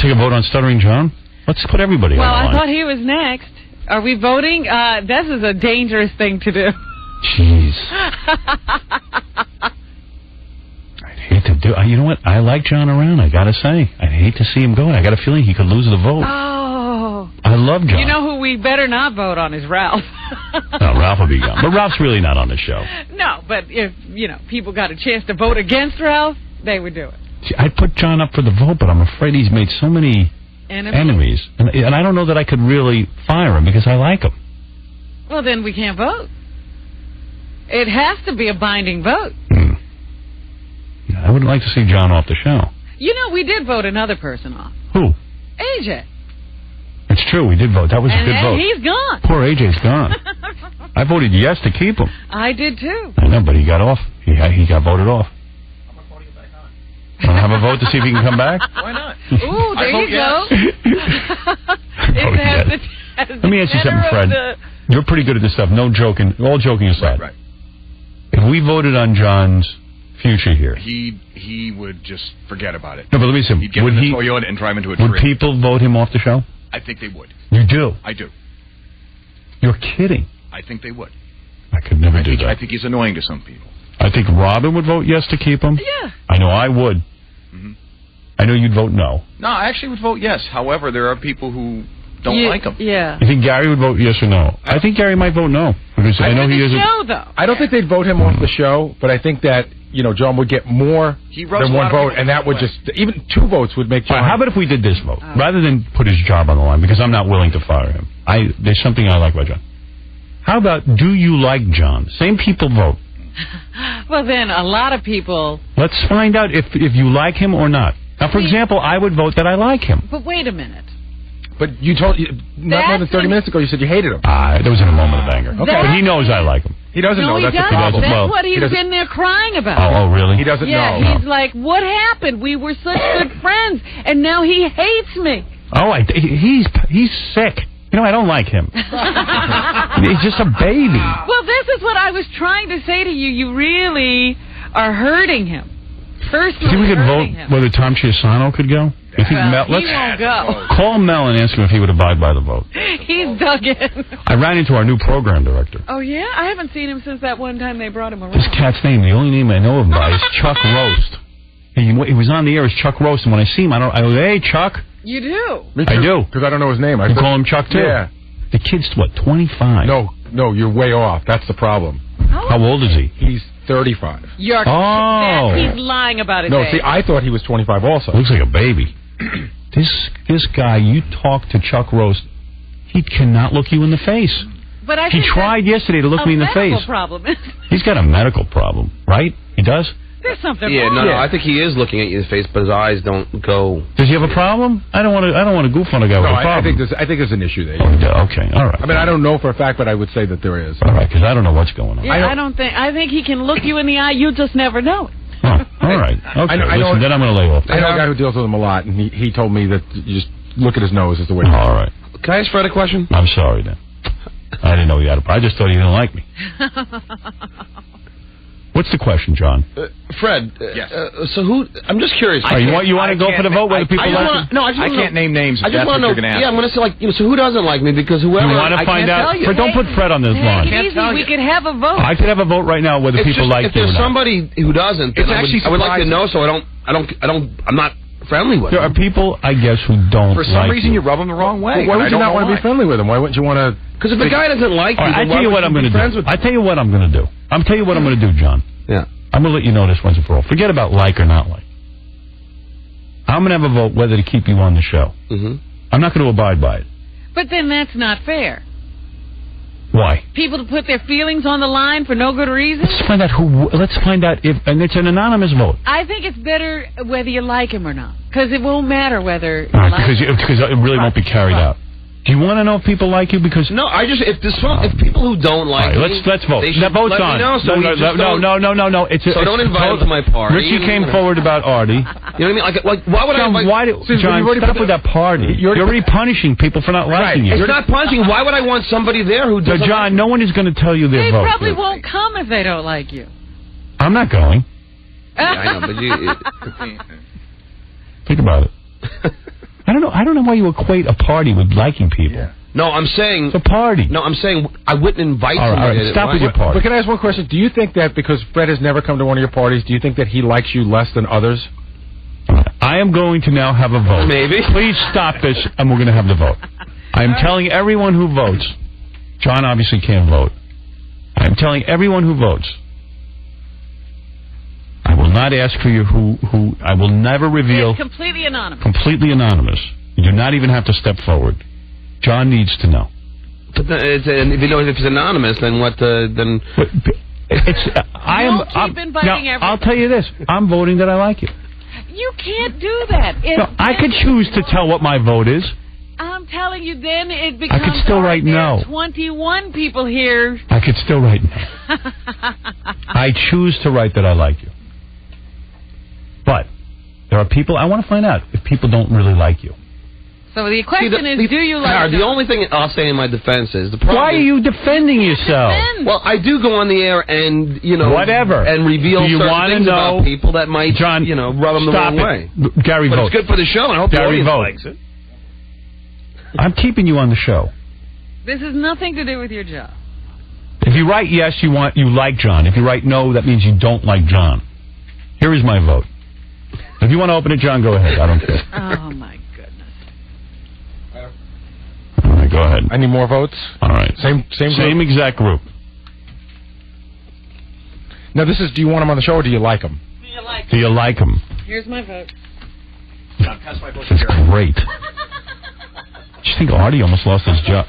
take a vote on Stuttering John? Let's put everybody on the line. Well, I thought he was next. Are we voting? This is a dangerous thing to do. Jeez. I'd hate to do... You know what? I like John around, I gotta say. I'd hate to see him go. I got a feeling he could lose the vote. Oh. I love John. You know who we better not vote on is Ralph. No, Ralph will be gone. But Ralph's really not on the show. No, but if, people got a chance to vote against Ralph, they would do it. See, I'd put John up for the vote, but I'm afraid he's made so many enemies. And I don't know that I could really fire him because I like him. Well, then we can't vote. It has to be a binding vote. I would like to see John off the show. We did vote another person off. Who? AJ. It's true, we did vote. That was a good vote. And he's gone. Poor AJ's gone. I voted yes to keep him. I did too. I know, but he got off. He got voted off. Want to have a vote to see if he can come back? Why not? Ooh, there you go. Let me ask you something, Fred. You're pretty good at this stuff. No joking. All joking aside. Right. If we voted on John's future here, he would just forget about it. No, but let me see. He'd get in the Toyota and drive into a tree. Would people vote him off the show? I think they would. You do? I do. You're kidding. I think they would. I could never do that. I think he's annoying to some people. I think Robin would vote yes to keep him. Yeah. I know I would. Mm-hmm. I know you'd vote no. No, I actually would vote yes. However, there are people who don't like him. Yeah. You think Gary would vote yes or no? I think Gary might vote no. Because I know he isn't. I don't think they'd vote him off the show, but I think that, John would get more than one vote, and that would just, even 2 votes would make John. How about if we did this vote? Rather than put his job on the line, because I'm not willing to fire him. There's something I like about John. How about, do you like John? Same people vote. Well, then, a lot of people... Let's find out if you like him or not. Now, for example, I would vote that I like him. But wait a minute. But you told... Not more than 30 minutes ago, you said you hated him. That was in a moment of anger. Okay. But he knows I like him. He doesn't know. That's the problem. That's what he's been there crying about. Oh, really? He doesn't know. Yeah, he's like, what happened? We were such good friends, and now he hates me. Oh, he's sick. I don't like him. He's just a baby. Well, this is what I was trying to say to you. You really are hurting him. Personally, think we could vote him. whether Tom Chiasano could go? He won't go. Call Mel and ask him if he would abide by the vote. He's dug in. I ran into our new program director. Oh, yeah? I haven't seen him since that one time they brought him around. This cat's name, the only name I know him by, is Chuck Roast. He was on the air as Chuck Roast, and when I see him, I go, hey, Chuck. You do? Me too, I do. Because I don't know his name. You call him Chuck, too? Yeah. The kid's, 25? No, you're way off. That's the problem. How old is he? He's 35. He's lying about his age. See, I thought he was 25 also. Looks like a baby. This guy, you talk to Chuck Roast, he cannot look you in the face. But I he tried yesterday to look me in the face. Problem. He's got a medical problem, right? He does? There's something wrong. No, I think he is looking at you in the face, but his eyes don't go. Does he have a problem? I don't want to goof on a guy with a problem. I think there's an issue there. Okay, all right. I mean, I don't know for a fact, but I would say that there is. All right, because I don't know what's going on. Yeah, I think he can look you in the eye. You just never know it. Oh, all right. Okay, listen, then I'm going to lay off. I know a guy who deals with him a lot, and he told me that you just look at his nose is the way to all right. Can I ask Fred a question? I'm sorry, then. I didn't know he had a problem. I just thought he didn't like me. What's the question, John? Fred, yes. So I'm just curious. You want to go for the vote whether people like you? No, I can't name names. I just want to know. Yeah, I'm going to say, so who doesn't like me? Because whoever... You want to find out? Don't put Fred on this line. We could have a vote. I could have a vote right now whether people like you or not. If there's somebody who doesn't, then I would like to know so I'm not friendly with them. There are people, I guess, who don't for some reason you rub them the wrong way. Why would you not want to be friendly with them? Why wouldn't you want to... Because if the guy doesn't like you, I tell you what I'm going to do. I tell you what I'm going to do. I'm tell you what I'm going to do, John. Yeah. I'm going to let you know this once and for all. Forget about like or not like. I'm going to have a vote whether to keep you on the show. Mm-hmm. I'm not going to abide by it. But then that's not fair. Why? People to put their feelings on the line for no good reason? Let's find out if... And it's an anonymous vote. I think it's better whether you like him or not. Because it won't matter whether you like him. Because it really won't be carried out. Do you want to know if people like you? Because no, if people who don't like me, let's vote. That vote's on. No. So don't invite them to my party. Richie came forward about Artie. You know what I mean? Like why would John, I invite? John, stop with that party. You're already punishing people for not liking you. It's not punishing. Why would I want somebody there who doesn't? John, no one is going to tell you their vote. They probably won't come if they don't like you. I'm not going. Yeah, I know, but think about it. I don't know why you equate a party with liking people. Yeah. No, I'm saying... It's a party. No, I'm saying I wouldn't invite all somebody. right, stop with your party. But can I ask one question? Do you think that because Fred has never come to one of your parties, do you think that he likes you less than others? I am going to now have a vote. Maybe. Please stop this, and we're going to have the vote. I am telling everyone who votes. John obviously can't vote. I am telling everyone who votes. I will not ask for you who I will never reveal. It's completely anonymous. Completely anonymous. You do not even have to step forward. John needs to know. But if you know if it's anonymous, then what? Then keep inviting everyone. I'll tell you this: I'm voting that I like you. You can't do that. I could choose to tell what my vote is. I'm telling you, then it becomes. I could still write no. 21 people here. I could still write no. I choose to write that I like you. But there are people I want to find out if people don't really like you. So the question is, do you like Howard, the only thing I'll say in my defense is the problem. Why are you defending yourself? Well, I do go on the air and whatever and reveal certain things about people that might John, rub them the wrong way. Gary, but vote. It's good for the show, and I hope Gary, the audience vote. likes it. I'm keeping you on the show. This has nothing to do with your job. If you write yes, you like John. If you write no, that means you don't like John. Here is my vote. If you want to open it, John, go ahead. I don't care. Oh my goodness. All right, go ahead. I need more votes. All right. Same group? Exact group. Now, this is, do you want him on the show or do you like him? Do you like him? Here's my vote. John, pass my vote to That's Gary. great. Do you think Artie almost lost his job?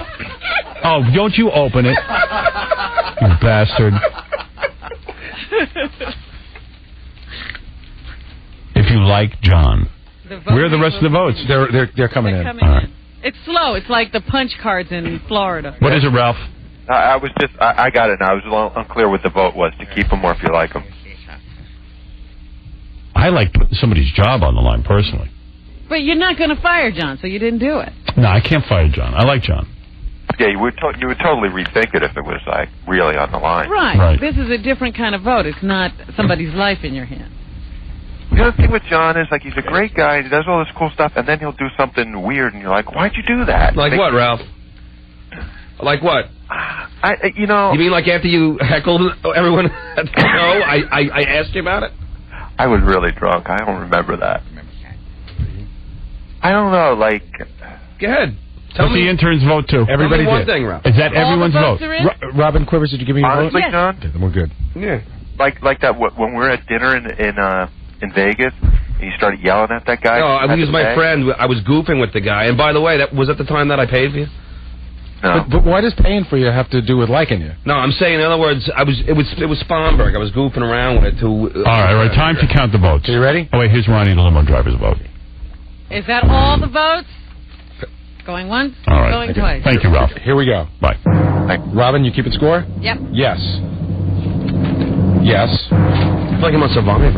Oh, don't you open it, you bastard. If you like John. Where are the rest of the votes? They're coming in. All right. It's slow. It's like the punch cards in Florida. What is it, Ralph? I got it now. I was a little unclear what the vote was, to keep him or if you like him. I like putting somebody's job on the line, personally. But you're not going to fire John, so you didn't do it. No, I can't fire John. I like John. Yeah, you would totally rethink it if it was, like, really on the line. Right. This is a different kind of vote. It's not somebody's life in your hand. The other thing with John is, like, he's a great guy. He does all this cool stuff, and then he'll do something weird, and you're like, why'd you do that? Like what, Ralph? Like what? You know... You mean like after you heckled everyone at the show, I asked you about it? I was really drunk. I don't remember that. I don't know, like... Go ahead. What's the interns vote to? Everybody did. One did. thing, Ralph. Is that everyone's vote? Robin Quivers, did you give me your vote? Honestly, John? Okay, then we're good. Yeah. Like that, when we were at dinner in Vegas, and you started yelling at that guy? No, he was my friend. I was goofing with the guy. And by the way, that was at the time that I paid for you? No. But why does paying for you have to do with liking you? No, I'm saying, in other words, it was Sponberg. I was goofing around with it. All right, time to count the votes. Are you ready? Oh, wait, here's Ronnie, the limo driver's vote. Is that all the votes? Going once, all right. going twice. Thank you, Ralph. Here we go. Bye. Robin, you keeping score? Yep. Yes. Yes. I feel like I'm on Survivor.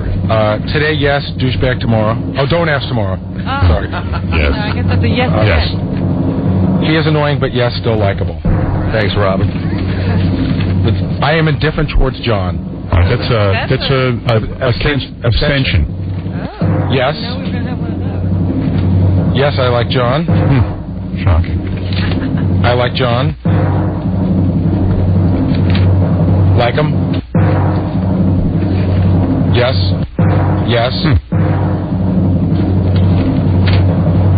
Today, yes. Douchebag tomorrow. Oh, don't ask tomorrow. Oh. Sorry. Yes. I guess that's a yes. Yes. He is annoying, but yes, still likable. Thanks, Robin. I am indifferent towards John. That's a abstention. Oh. Yes. No, we're going to have one of those. Yes, I like John. Shocking. I like John. Like him. Yes. Yes.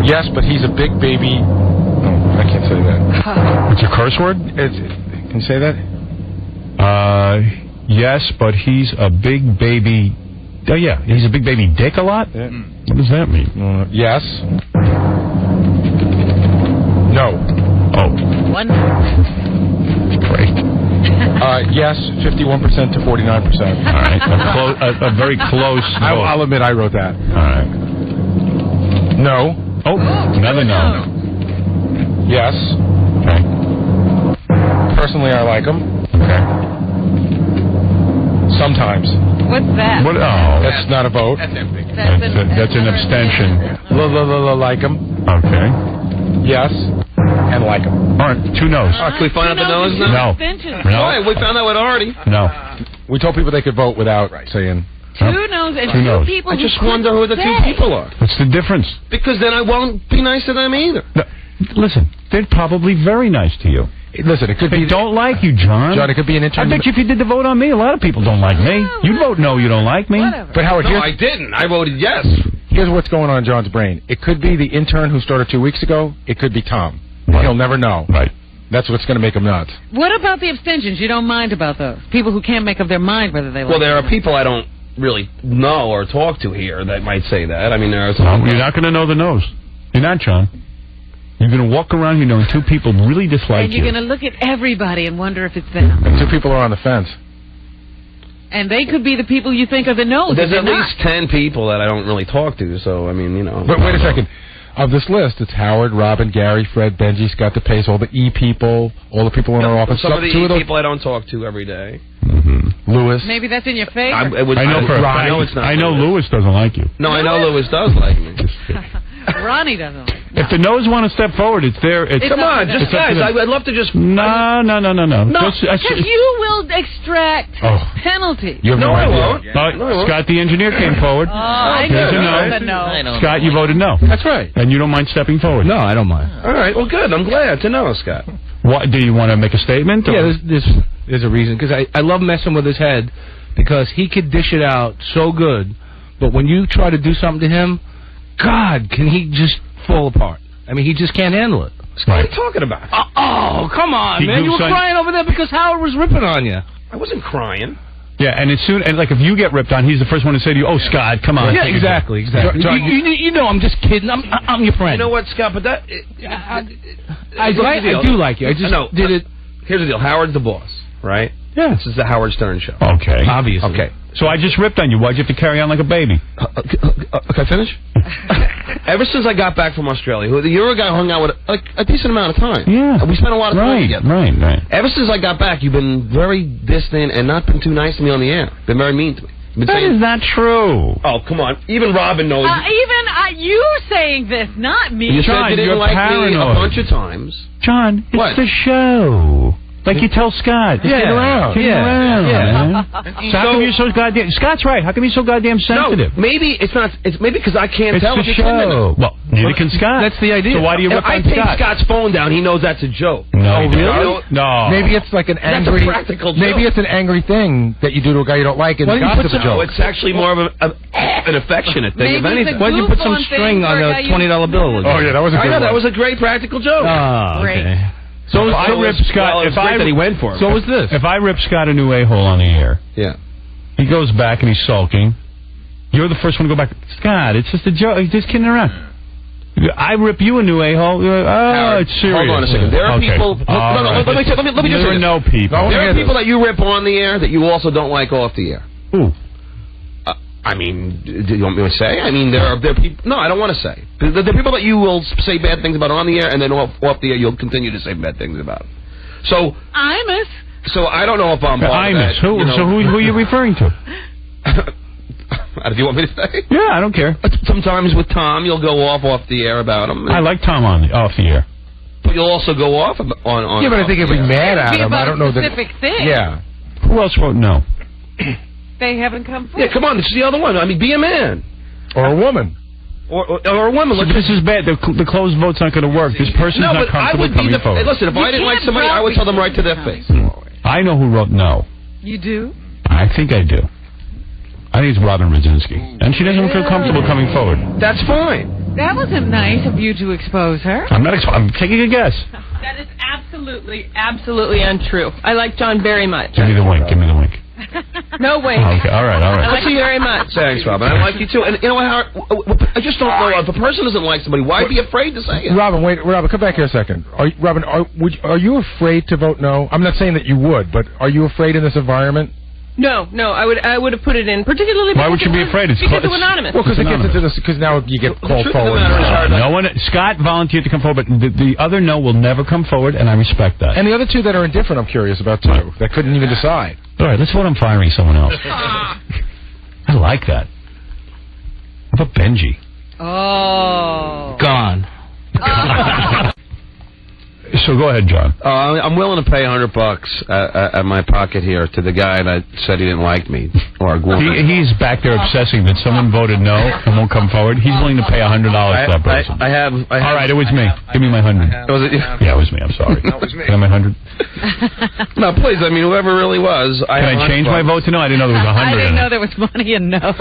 Yes, but he's a big baby. Oh, I can't say that. It's a curse word? Can you say that? Yes, but he's a big baby. Oh, yeah. He's a big baby dick a lot? Yeah. What does that mean? Yes. No. Oh. One. Great. Yes, 51% to 49%. All right. A very close vote. I'll admit I wrote that. All right. No. Oh, another no. Yes. Okay. Personally, I like him. Okay. Sometimes. What's that? What? Oh. That's not a vote. That's an abstention. Like him. Okay. Yes. And like him. All right. 2 no's. Can we find out the no's now? No. Abstention. No. All right, we found out what already. No. We told people they could vote without saying Two no's and Two no's. people. I just wonder who the two people are. What's the difference? Because then I won't be nice to them either. No, listen, they're probably very nice to you. Listen, it could They be... don't like you, John. John, it could be an intern... I bet you if you did the vote on me, a lot of people don't like me. You'd vote no, you don't like me. Whatever. But Howard, No, I didn't. I voted yes. here's what's going on in John's brain. It could be the intern who started 2 weeks ago. It could be Tom. Right. He'll never know. Right. That's what's going to make him nuts. What about the abstentions? You don't mind about those? People who can't make up their mind whether they like Well, there it are people I don't really know or talk to here that might say that. I mean, there are some... No, you're not going to know the no's. You're not, John. You're going to walk around here knowing two people really dislike and you're going to look at everybody and wonder if it's them. And 2 people are on the fence. And they could be the people you think are the no's. There's if at they're least not. 10 people that I don't really talk to, so, I mean, you know. But wait a second. Of this list, it's Howard, Robin, Gary, Fred, Benji, Scott DePace, all the E people, all the people in our office. Some of the Two E those people I don't talk to every day. Lewis. Maybe that's in your favor. I know for a fact. I know it's not. I know Lewis doesn't like you. No, I know Lewis does like me. Ronnie doesn't like If the no's want to step forward, it's there. Come on, just guys. I'd love to just... No. because you will extract penalties. You have No, no I idea. won't. No, I won't. Scott, the engineer, came forward. I There's know a no. no. Scott, you voted no. That's right. And you don't mind stepping forward? No, I don't mind. All right, well, good. I'm glad to know, Scott. What, do you want to make a statement? Or? Yeah, there's a reason. Because I love messing with his head because he could dish it out so good, but when you try to do something to him, God, can he just fall apart. I mean, he just can't handle it. What are you talking about? Oh, come on, man. You were crying over there because Howard was ripping on you. I wasn't crying. Yeah, and if you get ripped on, he's the first one to say to you, "Oh, Scott, come on." Yeah, exactly. John, you know, I'm just kidding. I'm your friend. You know what, Scott? But that I do like you. I just did it. Here's the deal. Howard's the boss, right? Yeah. This is the Howard Stern show. Okay. Obviously. Okay. So I just ripped on you. Why'd you have to carry on like a baby? Can I finish? Ever since I got back from Australia, you're a guy who hung out with a decent amount of time. Yeah. We spent a lot of time together. Right. Ever since I got back, you've been very distant and not been too nice to me on the air. Been very mean to me. That is not true. Oh, come on. Even Robin knows. You saying this, not me. You John, said you didn't you're like paranoid. me a bunch of times. John, it's What? the show. Like you tell Scott. Yeah. Get around. Yeah. So how come you're so goddamn... Scott's right. How come you're so goddamn sensitive? No, maybe it's not. It's maybe because I can't It's tell the if you're kidding show. me. Well, neither can Scott. That's the idea. So why do you rip If I on take Scott? Scott's phone down, he knows that's a joke. No, really? No. Maybe it's like an That's angry... a practical joke. Maybe it's an angry thing that you do to a guy you don't like and Why don't you gossip put a joke. No, it's actually more of an affectionate thing, if Maybe it's anything. a Why don't you put some Goof on string thing on for a the guy you- $20 bill? Oh, yeah, that was a I good know, one. that was a great practical joke. Ah, Great. okay. So if I rip Scott... It's great that he went for it. So was this. If I rip Scott a new a-hole on the air, Yeah. he goes back and he's sulking. You're the first one to go back. Scott, it's just a joke. He's just kidding around. I rip you a new a-hole. You're like, Howard, it's serious. hold on a second. There are people... All No, right. let me just There say are this. no people. There are people that you rip on the air that you also don't like off the air. Ooh. I mean, do you want me to say? I mean, there are people... No, I don't want to say. There are people that you will say bad things about on the air, and then off the air you'll continue to say bad things about. So I don't know if I'm part of that. Who? You know. So who are you referring to? Do you want me to say? Yeah, I don't care. Sometimes with Tom, you'll go off the air about him. I like Tom off the air. But you'll also go off on Yeah, but I think if we mad at Be him, I about don't know a that... specific thing. Yeah. Who else wrote no? They haven't come forward. Yeah, come on, this is the other one. I mean, be a man. Or a woman. Or a woman. So this is bad. The closed vote's not going to work. This person's No, not but I comfortable would be coming forward. Listen, if I didn't like somebody, I would tell them right to their face. I know who wrote no. You do? I think I do. I think it's Robin Radzinski. And she doesn't feel comfortable coming forward. That's fine. That wasn't nice of you to expose her. I'm taking a guess. That is absolutely untrue. I like John very much. Give me the wink. No way. Oh, okay, all right. I like you very much. Thanks, Robin. I like you too. And you know what, Howard? I just don't know. If a person doesn't like somebody, why be afraid to say it? Robin, come back here a second. Are you afraid to vote no? I'm not saying that you would, but are you afraid in this environment? No, I would have put it in, particularly. Why would you be afraid? Because it's anonymous. Well, because it gets into this. Because now you get called forward. No one. Scott volunteered to come forward, but the other no will never come forward, and I respect that. And the other two that are indifferent, I'm curious about too. That couldn't even decide. All right, let's vote on firing someone else. I like that. How about Benji? Oh. Gone. So go ahead, John. I'm willing to pay $100 at my pocket here to the guy that said he didn't like me. Or he's back there obsessing that someone voted no and won't come forward. He's willing to pay $100 for that person. I have. All right, it was me. Give me my 100. Was it you? Yeah, it was me. I'm sorry. No, it was me. Can I have my 100? No, please. I mean, whoever really was. Can I change my vote to no? I didn't know there was 100. I didn't know there was money in no.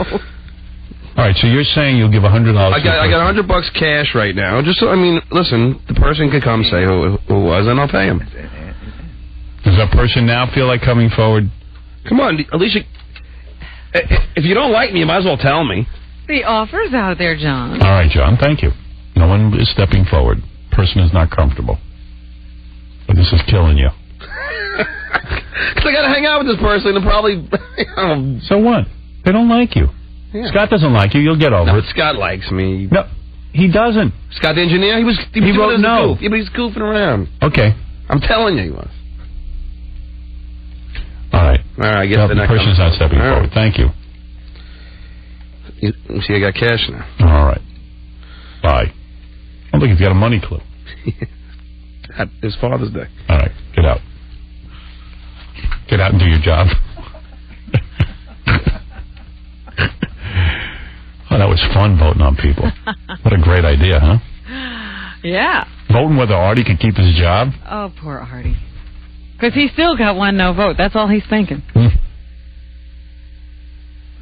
All right, so you're saying you'll give $100. I got $100 cash right now. Just so, I mean, listen, the person could come say who it was, and I'll pay him. Does that person now feel like coming forward? Come on, Alicia. If you don't like me, you might as well tell me. The offer's out there, John. All right, John. Thank you. No one is stepping forward. Person is not comfortable. But this is killing you. Because I got to hang out with this person and probably. So what? They don't like you. Yeah. Scott doesn't like you. You'll get over it. Scott likes me. No, he doesn't. Scott the engineer? He wrote no. Yeah, but he's goofing around. Okay. I'm telling you he was. All right. I guess the person's not stepping forward. Thank you. See, I got cash now. All right. Bye. I don't think he's got a money clue. His Father's Day. All right. Get out. Get out and do your job. Oh, that was fun voting on people. What a great idea, huh? Yeah. Voting whether Artie could keep his job? Oh, poor Artie. Because he still got one no vote. That's all he's thinking. What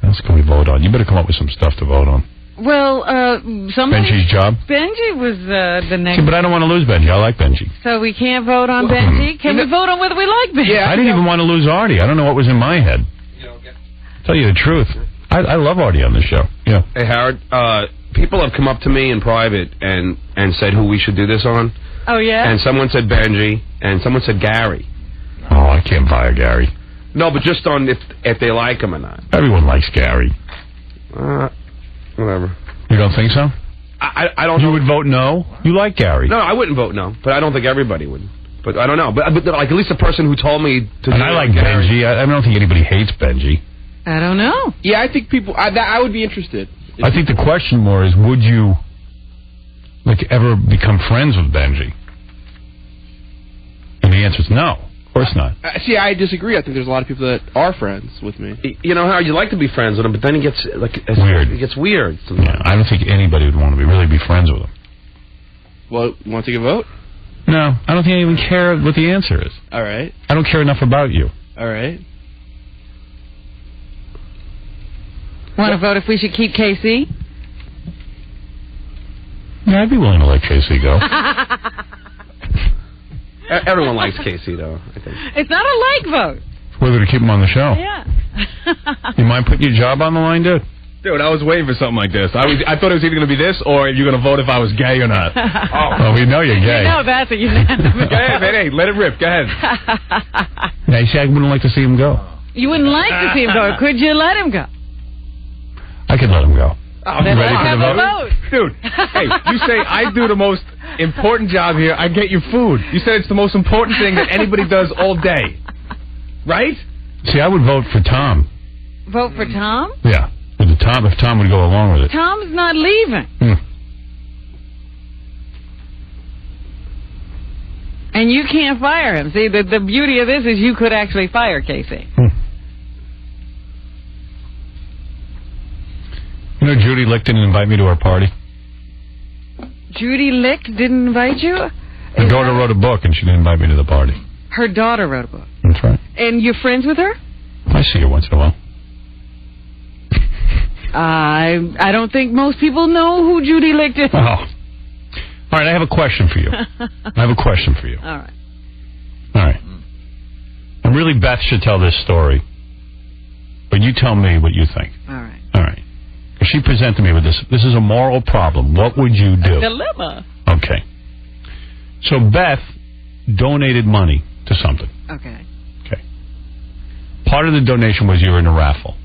else can we vote on? You better come up with some stuff to vote on. Well, somebody... Benji's job? Benji was the next... See, but I don't want to lose Benji. I like Benji. So we can't vote on Benji? Can we vote on whether we like Benji? Yeah, I didn't even want to lose Artie. I don't know what was in my head. Tell you the truth. I love Artie on the show. Yeah. Hey, Howard, people have come up to me in private and said who we should do this on. Oh, yeah? And someone said Benji, and someone said Gary. Oh, I can't buy a Gary. No, but just on if they like him or not. Everyone likes Gary. Whatever. You don't think so? I don't know. You would vote no? You like Gary. No, I wouldn't vote no, but I don't think everybody would. But I don't know. But like, at least the person who told me to and I like Benji. I don't think anybody hates Benji. I don't know. Yeah, I think people... I would be interested. I think the question more is, would you ever become friends with Benji? And the answer is no. Of course not. See, I disagree. I think there's a lot of people that are friends with me. You know, Howard, you like to be friends with him, but then he gets weird. It gets weird. Yeah, I don't think anybody would want to really be friends with him. Well, you want to take a vote? No, I don't think I even care what the answer is. All right. I don't care enough about you. All right. Want to vote if we should keep KC? Yeah, I'd be willing to let KC go. Everyone likes Casey, though, I think. It's not a like vote. Whether to keep him on the show. Yeah. You mind putting your job on the line, dude? Dude, I was waiting for something like this. I thought it was either going to be this or you're going to vote if I was gay or not. Well, we know you're gay. No, that's a unanimous. Go ahead, man. Hey, let it rip. Go ahead. Yeah, you see, I wouldn't like to see him go. You wouldn't like to see him go. Could you let him go? I could let him go. Then ready let's for the have a vote? Dude, hey, you say I do the most important job here. I get you food. You said it's the most important thing that anybody does all day. Right? See, I would vote for Tom. Vote for Tom? Yeah. If Tom would go along with it. Tom's not leaving. And you can't fire him. See, the beauty of this is you could actually fire Casey. You know, Judy Lick didn't invite me to her party. Judy Lick didn't invite you? Her daughter wrote a book, and she didn't invite me to the party. Her daughter wrote a book. That's right. And you're friends with her? I see her once in a while. I don't think most people know who Judy Lick is. Oh. All right, I have a question for you. All right. And really, Beth should tell this story. But you tell me what you think. All right. If she presented me with this is a moral problem. What would you do? A dilemma. Okay. So Beth donated money to something. Okay. Part of the donation was you were in a raffle.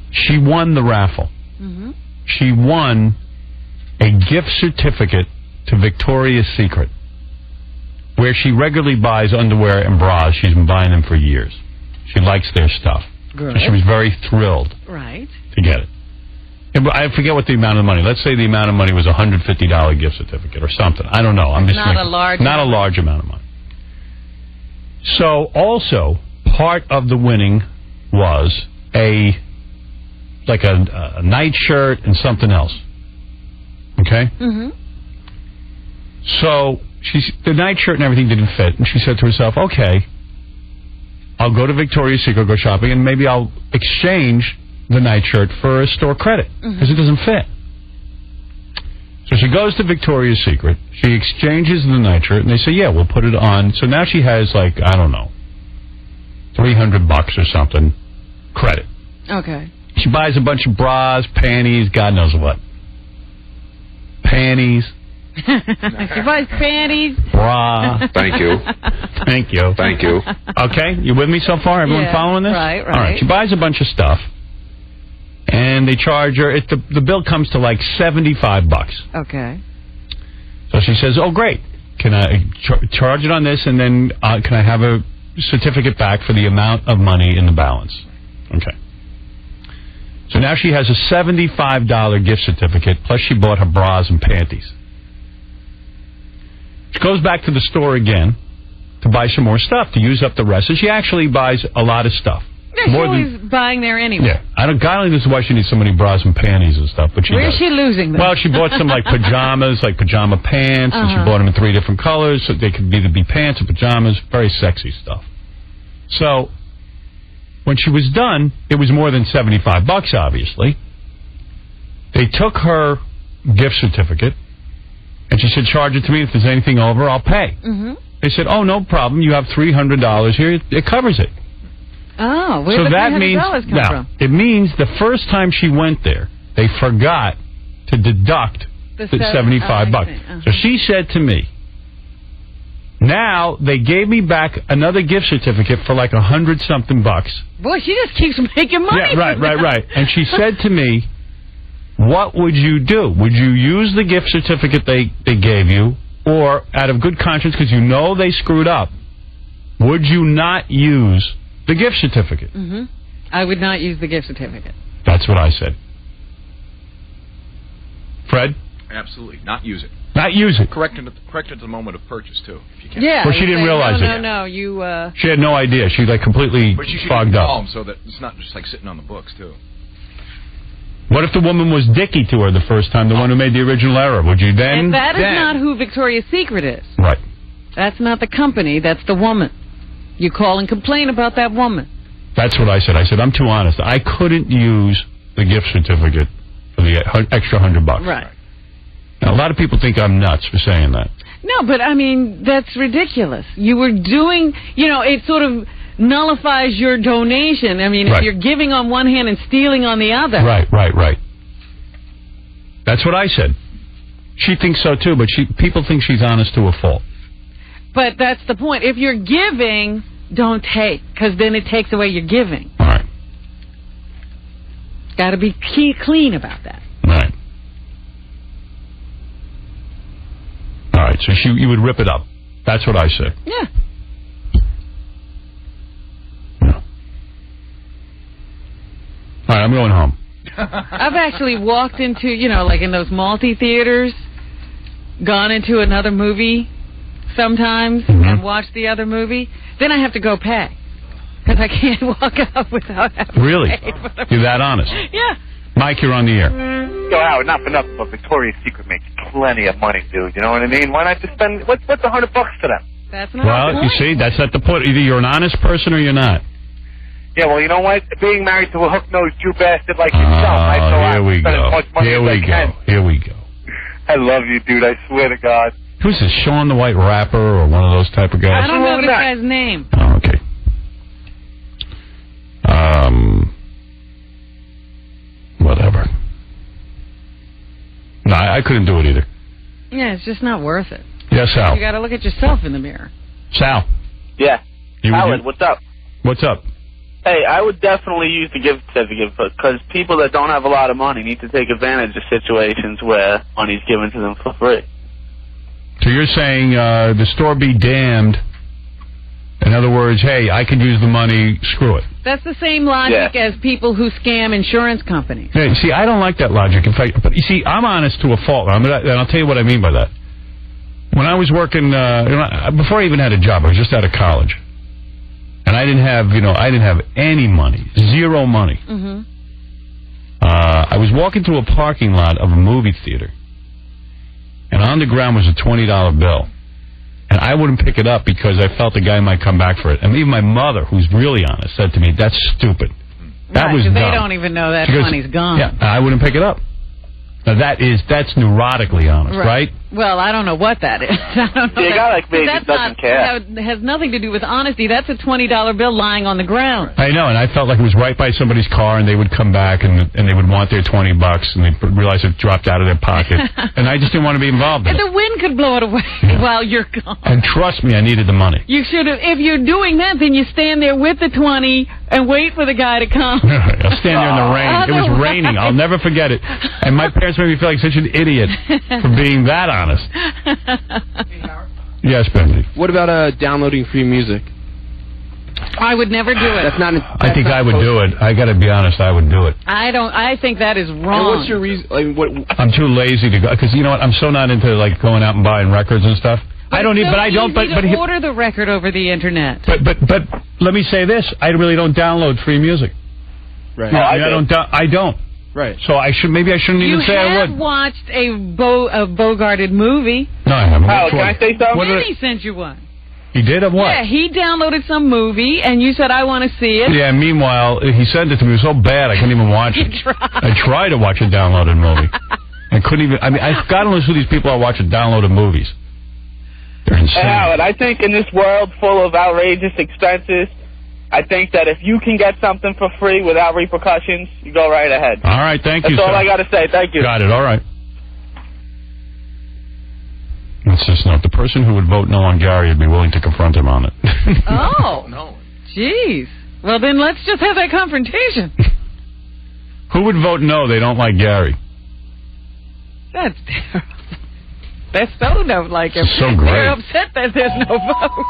She won the raffle. Mm-hmm. She won a gift certificate to Victoria's Secret, where she regularly buys underwear and bras. She's been buying them for years. She likes their stuff. Good. So she was very thrilled Right. to get it. I forget what the amount of money. Let's say the amount of money was a $150 gift certificate or something. I don't know. I'm just not a large amount of money. So also part of the winning was a nightshirt and something else. Okay. Mm-hmm. So the nightshirt and everything didn't fit, and she said to herself, "Okay, I'll go to Victoria's Secret, go shopping, and maybe I'll exchange the nightshirt for a store credit because it doesn't fit." So she goes to Victoria's Secret. She exchanges the nightshirt, and they say, "Yeah, we'll put it on." So now she has $300 or something credit. Okay. She buys a bunch of bras, panties, God knows what. Panties. She buys panties. Bra. Thank you. Thank you. Thank you. Okay, you with me so far? Everyone following this? Right. All right, she buys a bunch of stuff, and they charge her. The bill comes to $75. Okay. So she says, "Oh, great. Can I charge it on this, and then can I have a certificate back for the amount of money in the balance?" Okay. So now she has a $75 gift certificate, plus she bought her bras and panties. She goes back to the store again to buy some more stuff, to use up the rest. And she actually buys a lot of stuff. Yeah, she's always buying there anyway. Yeah. I don't know why she needs so many bras and panties and stuff, but she Where's does. she losing them? Well, she bought some pajamas, pajama pants, and she bought them in 3 different colors, so they could either be pants or pajamas. Very sexy stuff. So when she was done, it was more than $75, obviously. They took her gift certificate, and she said, "Charge it to me. If there's anything over, I'll pay." Mm-hmm. They said, "Oh, no problem. You have $300 here. It covers it." Oh, where did the $300 come from? It means the first time she went there, they forgot to deduct the $75. So she said to me, "Now they gave me back another gift certificate for $100-something." Boy, she just keeps making money. Yeah, right. And she said to me, "What would you do? Would you use the gift certificate they gave you, or out of good conscience, because you know they screwed up, would you not use the gift certificate?" Mm-hmm. I would not use the gift certificate. That's what I said. Fred? Absolutely. Not use it. Not use it. Correct it at the moment of purchase, too, if you can. Yeah. Well, she didn't realize it. No, you... She had no idea. She completely But you should fogged up. calm so that it's not just sitting on the books, too. What if the woman was dicky to her the first time, the one who made the original error? Would you then... And that is not who Victoria's Secret is. Right. That's not the company. That's the woman. You call and complain about that woman. That's what I said. I said, I'm too honest. I couldn't use the gift certificate for the extra $100. Right. Now, a lot of people think I'm nuts for saying that. No, but I mean, that's ridiculous. You were doing, it sort of nullifies your donation. I mean, if you're giving on one hand and stealing on the other. Right. That's what I said. She thinks so too, but people think she's honest to a fault. But that's the point. If you're giving, don't take, because then it takes away your giving. All right. Got to be clean about that. Right. All right, so you would rip it up. That's what I said. Yeah. All right, I'm going home. I've actually walked into, like in those multi-theaters, gone into another movie sometimes and watched the other movie. Then I have to go pay because I can't walk out without having to Really? pay. You're that honest? Yeah. Mike, you're on the air. Yo, Howard, not for nothing, but Victoria's Secret makes plenty of money, dude. You know what I mean? Why not just spend, what's $100 to them? That's not Well, the you point. see, that's not the point. Either you're an honest person or you're not. Yeah, well, you know what? Being married to a hook-nosed Jew bastard like yourself, I so here we spend go. as much money Here as I we can. go. Here we go. I love you, dude. I swear to God. Who's this, Sean the White Rapper or one of those type of guys? I don't know this guy's name. Oh, okay. Whatever. No, I couldn't do it either. Yeah, it's just not worth it. Yes, Sal. You got to look at yourself in the mirror. Sal. Yeah. Howard, what's up? What's up? Hey, I would definitely use the gift certificate because people that don't have a lot of money need to take advantage of situations where money's given to them for free. So you're saying the store be damned In other words, hey, I can use the money, screw it. That's the same logic as people who scam insurance companies. Hey, see, I don't like that logic. In fact, but you see, I'm honest to a fault, and I'll tell you what I mean by that. When I was working, before I even had a job, I was just out of college, and I didn't have any money, zero money. Mm-hmm. I was walking through a parking lot of a movie theater, and on the ground was a $20 bill. And I wouldn't pick it up because I felt the guy might come back for it. And even my mother, who's really honest, said to me, that's stupid. That was dumb. They don't even know that money's gone. Yeah, I wouldn't pick it up. Now, that's neurotically honest, right? Well, I don't know what that is. I don't know. The guy like me doesn't care. That has nothing to do with honesty. That's a $20 bill lying on the ground. I know, and I felt like it was right by somebody's car, and they would come back, and they would want their $20, and they realize it dropped out of their pocket. And I just didn't want to be involved in it. And the wind could blow it away while you're gone. And trust me, I needed the money. You should have. If you're doing that, then you stand there with the 20 and wait for the guy to come. I'll stand there in the rain. It was raining. I'll never forget it. And my parents made me feel like such an idiot for being that honest. Yes, Benji. What about downloading free music? I would never do it. That's not. I think I would do it. I got to be honest. I would do it. I don't. I think that is wrong. And what's your reason? Like, what? I'm too lazy to go because you know what? I'm so not into like going out and buying records and stuff. But I don't need. But I don't. But order the record over the internet. But let me say this: I really don't download free music. Right. No, I don't. Right. So I shouldn't even say I would. You have watched a Bogarted movie. No, I haven't. Oh, can I say something? Danny sent you one. He did? Of what? Yeah, he downloaded some movie, and you said, I want to see it. Yeah, meanwhile, he sent it to me. It was so bad, I couldn't even watch it. I tried to watch a downloaded movie. I couldn't even... I mean, God knows who these people are watching downloaded movies. They're insane. Hey, Howard, I think in this world full of outrageous expenses, I think that if you can get something for free without repercussions, you go right ahead. All right, thank you, That's all sir. I got to say. Thank you. Got it, all right. Let's just note, the person who would vote no on Gary would be willing to confront him on it. Oh. No. Jeez. Well, then let's just have that confrontation. Who would vote no? They don't like Gary. That's terrible. They so don't like him. So great. They're upset that there's no vote.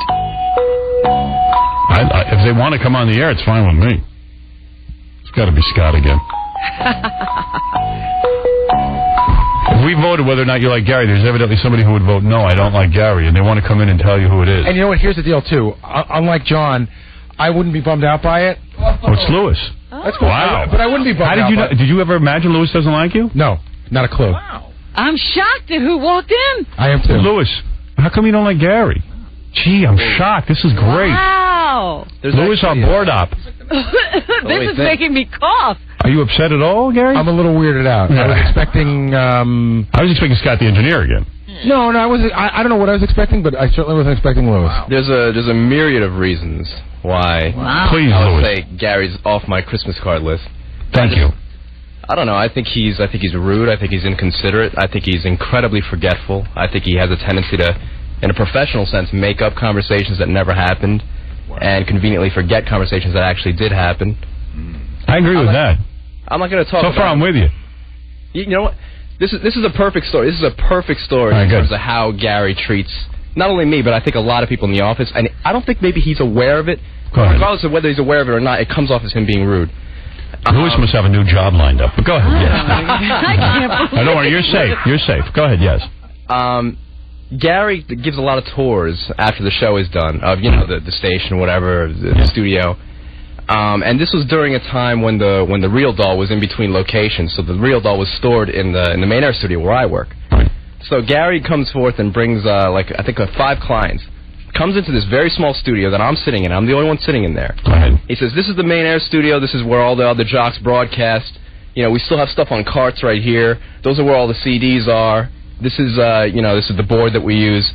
If they want to come on the air, it's fine with me. It's got to be Scott again. If we voted whether or not you like Gary, there's evidently somebody who would vote no, I don't like Gary, and they want to come in and tell you who it is. And you know what? Here's the deal, too. Unlike John, I wouldn't be bummed out by it. Oh, it's Lewis. That's cool. Wow. But I wouldn't be bummed out. Did you ever imagine Lewis doesn't like you? No, not a clue. Wow. I'm shocked at who walked in. I am, too. Lewis, how come you don't like Gary? Gee, I'm shocked. This is great. Wow. Lewis on board op. This is making me cough. Are you upset at all, Gary? I'm a little weirded out. I was expecting... I was expecting Scott the Engineer again. No, I don't know what I was expecting, but I certainly wasn't expecting Lewis. Wow. There's a myriad of reasons why Please, I would Lewis. say Gary's off my Christmas card list. Thank you. I don't know. I think he's rude. I think he's inconsiderate. I think he's incredibly forgetful. I think he has a tendency to, in a professional sense, make up conversations that never happened and conveniently forget conversations that actually did happen. I agree with that. I'm not going to talk So far, I'm with you. You know what? This is a perfect story. This is a perfect story in terms of how Gary treats not only me, but I think a lot of people in the office. And I don't think maybe he's aware of it. Regardless of whether he's aware of it or not, it comes off as him being rude. Lewis must have a new job lined up. But go ahead. Yes. I can't believe don't worry. You're safe. You're safe. Go ahead. Yes. Gary gives a lot of tours after the show is done of the station, whatever, the studio. And this was during a time when the Real Doll was in between locations, so the Real Doll was stored in the main air studio where I work. So Gary comes forth and brings I think 5 clients. Comes into this very small studio that I'm sitting in. I'm the only one sitting in there. He says, "This is the main air studio. This is where all the other jocks broadcast. We still have stuff on carts right here. Those are where all the CDs are. This is this is the board that we use.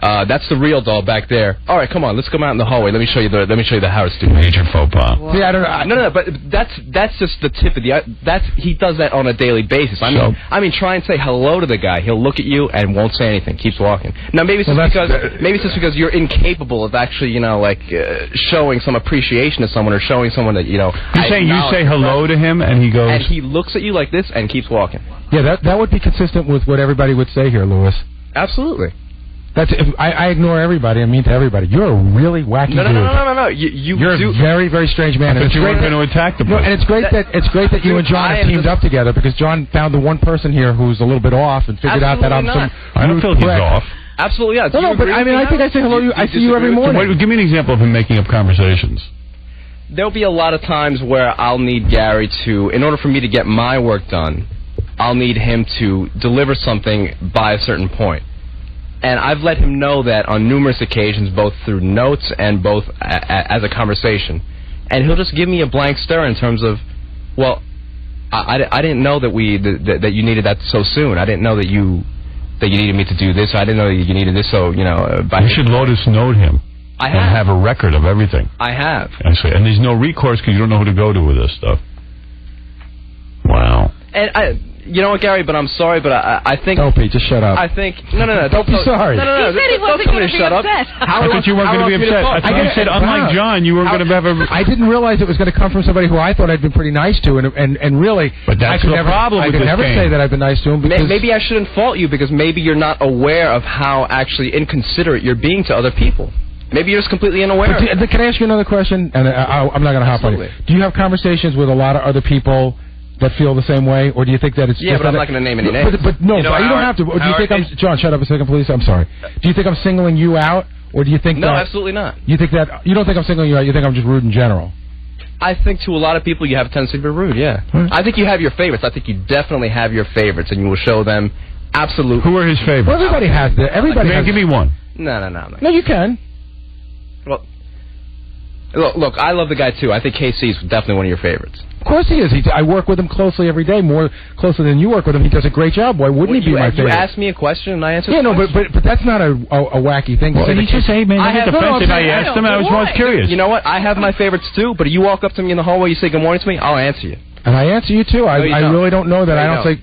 That's the Real Doll back there. All right, come on, let's come out in the hallway. Let me show you the Howard studio." Major faux pas. See, I don't know. No, but that's just the tip of the. He does that on a daily basis. I mean, try and say hello to the guy. He'll look at you and won't say anything. Keeps walking. Now, maybe it's just because you're incapable of actually, showing some appreciation to someone or showing someone that You're saying you say hello to him and he goes. And he looks at you like this and keeps walking. Yeah, that would be consistent with what everybody would say here, Lewis. Absolutely. I ignore everybody. I'm mean to everybody. You're a really wacky dude. No. You're a very, very strange man. But you weren't going to attack the person. No, and it's great that you and John have teamed up together because John found the one person here who's a little bit off and figured out that I'm some. I don't feel he's off. Absolutely not. No, but I mean, I think I say hello. I see you every morning. Wait, give me an example of him making up conversations. There'll be a lot of times where I'll need Gary to, in order for me to get my work done, I'll need him to deliver something by a certain point. And I've let him know that on numerous occasions, both through notes and both as a conversation. And he'll just give me a blank stare in terms of, well, I didn't know that that you needed that so soon. I didn't know that you needed me to do this. I didn't know that you needed this. So you should Lotus note him. I have. And have a record of everything. I have. I see. And there's no recourse because you don't know who to go to with this stuff. Wow. And you know what, Gary? But I'm sorry, but I think. No, Pete, just shut up. I think no. Don't be sorry. No. He said he wasn't going to be upset. I thought you weren't going to be upset. I said, unlike John, you weren't going to have a. I didn't realize it was going to come from somebody who I thought I'd been pretty nice to, and really. But that's the problem with this game. I could never say that I've been nice to him. Because maybe I shouldn't fault you because maybe you're not aware of how actually inconsiderate you're being to other people. Maybe you're just completely unaware. Can I ask you another question? And I'm not going to hop on you. Do you have conversations with a lot of other people that feel the same way, or do you think that it's but I'm not going to name any names. But no, you don't have to. Or do you think I'm John? Shut up a second, please. I'm sorry. Do you think I'm singling you out, or do you think no, that absolutely not. You think that you don't think I'm singling you out? You think I'm just rude in general? I think to a lot of people you have a tendency to be rude. Yeah, I think you have your favorites. I think you definitely have your favorites, and you will show them absolutely. Who are his favorites? Well, everybody has that. Everybody. Give me one. No. No, you can. Well, look, I love the guy too. I think KC is definitely one of your favorites. Of course he is. I work with him closely every day, more closely than you work with him. He does a great job. Why wouldn't he be my favorite? You asked me a question and I answered. Yeah, no, but that's not a wacky thing. Well, he just say, man, I get defensive. I asked him. I was most curious. You know what? I have my favorites too. But you walk up to me in the hallway, you say good morning to me, I'll answer you. And I answer you too. I really don't know that. I don't say.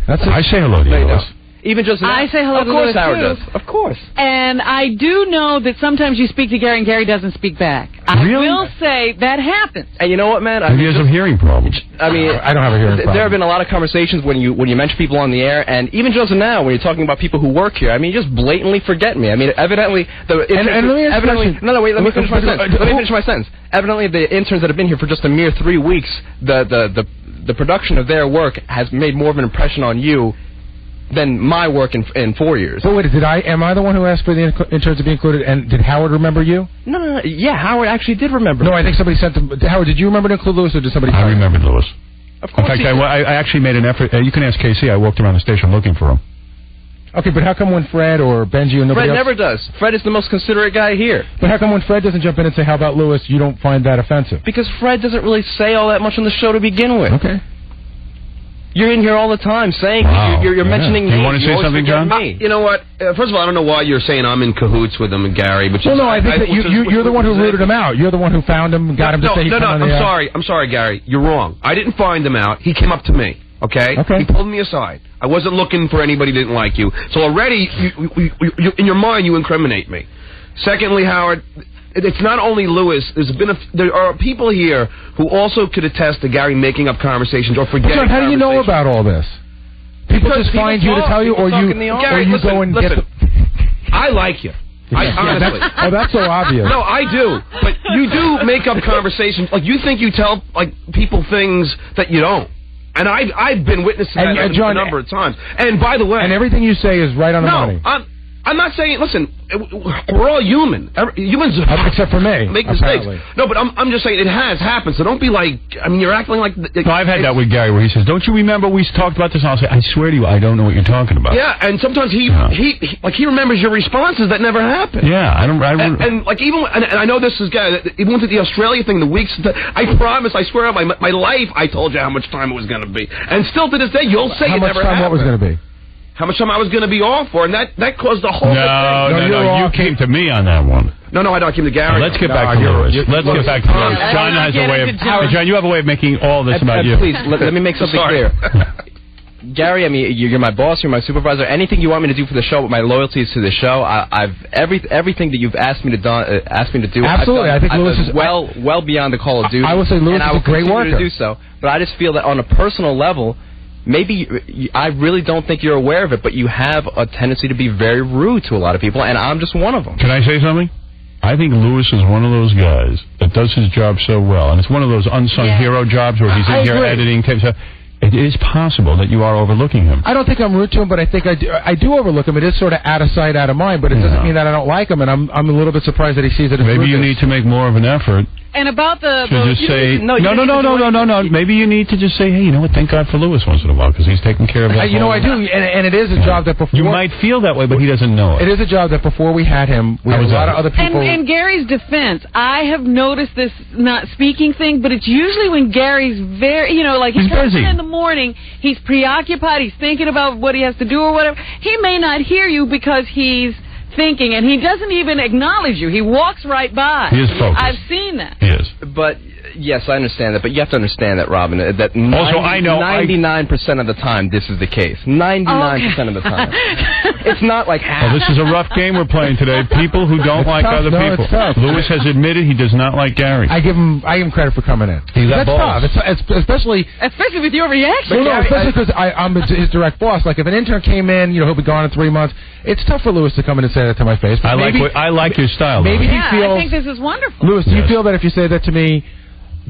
I say hello to you. Even just now. I say hello to Louis, too. Howard does. Of course. And I do know that sometimes you speak to Gary and Gary doesn't speak back. I will say that happens. And you know what, man? He has some hearing problems. I mean, I don't have a hearing problem. There have been a lot of conversations when you mention people on the air, and even just now when you're talking about people who work here. I mean, you just blatantly forget me. I mean, evidently the let me finish my sentence. Evidently, the interns that have been here for just a mere 3 weeks, the production of their work has made more of an impression on you than my work in 4 years. So wait, am I the one who asked for the interns to be included, and did Howard remember you? No. Yeah, Howard actually did remember. No, I think somebody sent them. Howard, did you remember to include Louis, or did somebody? I remembered Louis. Of course. In fact, I actually made an effort. You can ask KC. I walked around the station looking for him. Okay, but how come when Fred or Benji and nobody Fred else... never does. Fred is the most considerate guy here. But how come when Fred doesn't jump in and say, how about Louis, you don't find that offensive? Because Fred doesn't really say all that much on the show to begin with. Okay. You're in here all the time saying you're mentioning names. Do you want to say something, John? You know what? First of all, I don't know why you're saying I'm in cahoots with him and Gary. But well, no, I think that you're the one who rooted him out. You're the one who found him, got him to say he I'm sorry. I'm sorry, Gary. You're wrong. I didn't find him out. He came up to me. Okay? He pulled me aside. I wasn't looking for anybody who didn't like you. So already, you, in your mind, you incriminate me. Secondly, Howard, it's not only Louis. There are people here who also could attest to Gary making up conversations or forgetting. John, how do you know about all this? People just find you to tell you, or you go and get. I like you. Honestly. That's so obvious. No, I do. But you do make up conversations. Like, you think you tell people things that you don't. And I've been witness to that a number of times. And by the way... And everything you say is right on the money. I'm not saying... Listen, we're all human. Humans... Except for me. Make mistakes. No, but I'm just saying it has happened. So don't be like... I mean, you're acting like... No, I've had that with Gary where he says, don't you remember we talked about this? And I'll say, I swear to you, I don't know what you're talking about. Yeah, and sometimes he remembers your responses that never happened. Yeah, I don't... And I know this is... Even with the Australia thing, the weeks... I promise, I swear on my life, I told you how much time it was going to be. And still to this day, you'll say it never happened. How much time what was going to be? How much time I was going to be off for, and that caused the whole thing. No, you came to me on that one. No, I came to Gary. Let's get back to Louis. Let's get back to Louis. John has a way of... John, you have a way of making all this about you. Please, let me make something clear. Gary, I mean, you're my boss, you're my supervisor. Anything you want me to do for the show, but my loyalty is to the show. Everything that you've asked me to do. Absolutely, I think Louis is well beyond the call of duty. I will say Louis is a great worker. To do so, but I just feel that on a personal level, maybe I really don't think you're aware of it, but you have a tendency to be very rude to a lot of people, and I'm just one of them. Can I say something? I think Lewis is one of those guys that does his job so well, and it's one of those unsung hero jobs where he's in here editing tapes. It is possible that you are overlooking him. I don't think I'm rude to him, but I think I do overlook him. It is sort of out of sight, out of mind, but it doesn't mean that I don't like him, and I'm a little bit surprised that he sees it as Maybe you need to make more of an effort. And about the... To just say, no. Maybe you need to just say, hey, you know what, thank God for Lewis once in a while, because he's taking care of that. You know, I do, and it is a job that before... You might feel that way, but he doesn't know it. It is a job that before we had him, we had a lot of other people... In Gary's defense, I have noticed this not speaking thing, but it's usually when Gary's very, like he comes in the morning, he's preoccupied, he's thinking about what he has to do or whatever. He may not hear you because he's thinking, and he doesn't even acknowledge you. He walks right by. He is focused. I've seen that. He is. But yes, I understand that. But you have to understand that, Robin, that 99% of the time this is the case. 99% of the time. It's not like half. Well, this is a rough game we're playing today. People who don't like other people. It's tough. Lewis has admitted he does not like Gary. I give him credit for coming in. That's tough. It's especially with your reaction. Well, no, especially because I'm his direct boss. Like if an intern came in, he'll be gone in 3 months. It's tough for Lewis to come in and say that to my face. I like your style. Maybe he feels. I think this is wonderful. Lewis, do you feel that if you say that to me,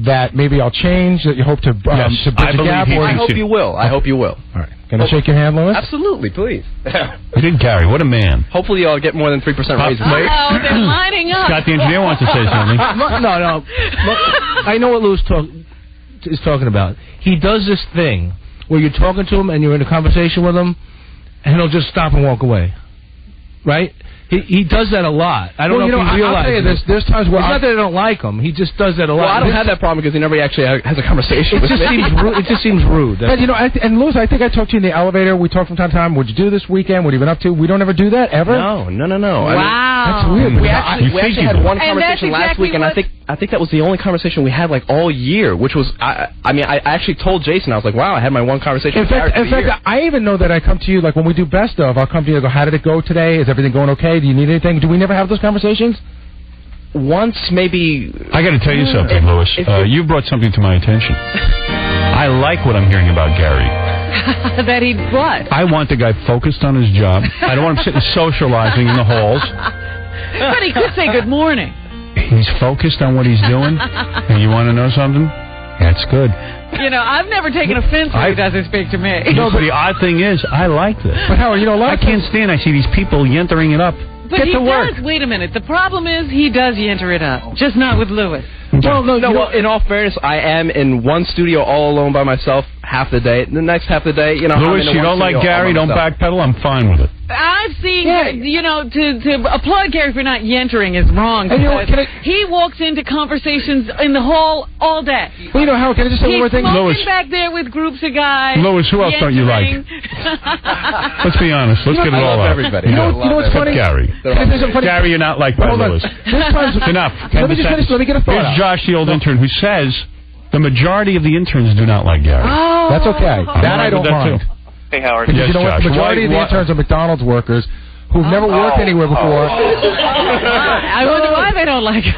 that maybe I'll change? That you hope to bridge a gap? I hope you will. I hope you will. All right. Can I shake your hand, Lewis? Absolutely, please. You did Gary. What a man. Hopefully, I'll get more than 3% raises. Oh, they're lining up. Scott the engineer wants to say something. No. I know what Lewis is talking about. He does this thing where you're talking to him and you're in a conversation with him, and he'll just stop and walk away. Right? He does that a lot. I don't know if he realizes. I'll tell you this. There's times where it's not that I don't like him. He just does that a lot. Well, I don't have that problem because he never actually has a conversation with me. It just seems rude. And Lewis, I think I talked to you in the elevator. We talk from time to time. What'd you do this weekend? What have you been up to? We don't ever do that ever. No. Wow. That's weird. We actually had one conversation last week, and I think that was the only conversation we had all year, which was I actually told Jason, I was like, wow, I had my one conversation. In fact, I even know that I come to you when we do best of. I'll come to you and go, how did it go today? Is everything going okay? Do you need anything? Do we never have those conversations? Once, maybe. I got to tell you something, Lewis. You brought something to my attention. I like what I'm hearing about Gary. That he what? I want the guy focused on his job. I don't want him sitting socializing in the halls. But he could say good morning. He's focused on what he's doing. And you want to know something? That's good. I've never taken offense when he doesn't speak to me. No, but the odd thing is, I like this. But Howard, I can't stand. I see these people yentering it up. But Get he to work. does. Wait a minute. The problem is he does yenter it up, just not with Lewis. Well, in all fairness, I am in one studio all alone by myself half the day. The next half the day, Lewis, you don't like Gary, don't backpedal. I'm fine with it. I've seen, to applaud Gary for not yentering is wrong. And he walks into conversations in the hall all day. Well, Howard, can I just say one more thing? He's smoking back there with groups of guys. Lewis, who else don't you like? Let's be honest. Let's get it all out. Everybody. You know what's funny? Gary. Gary, you're not liked by Lewis. Enough. Let me just finish. Let me get a thought out. Here's Josh, the old intern, who says the majority of the interns do not like Gary. Oh. That's okay. That I don't mind. Hey, Howard. Because what? The majority of the interns are McDonald's workers who've never worked anywhere before. I wonder why they don't like it.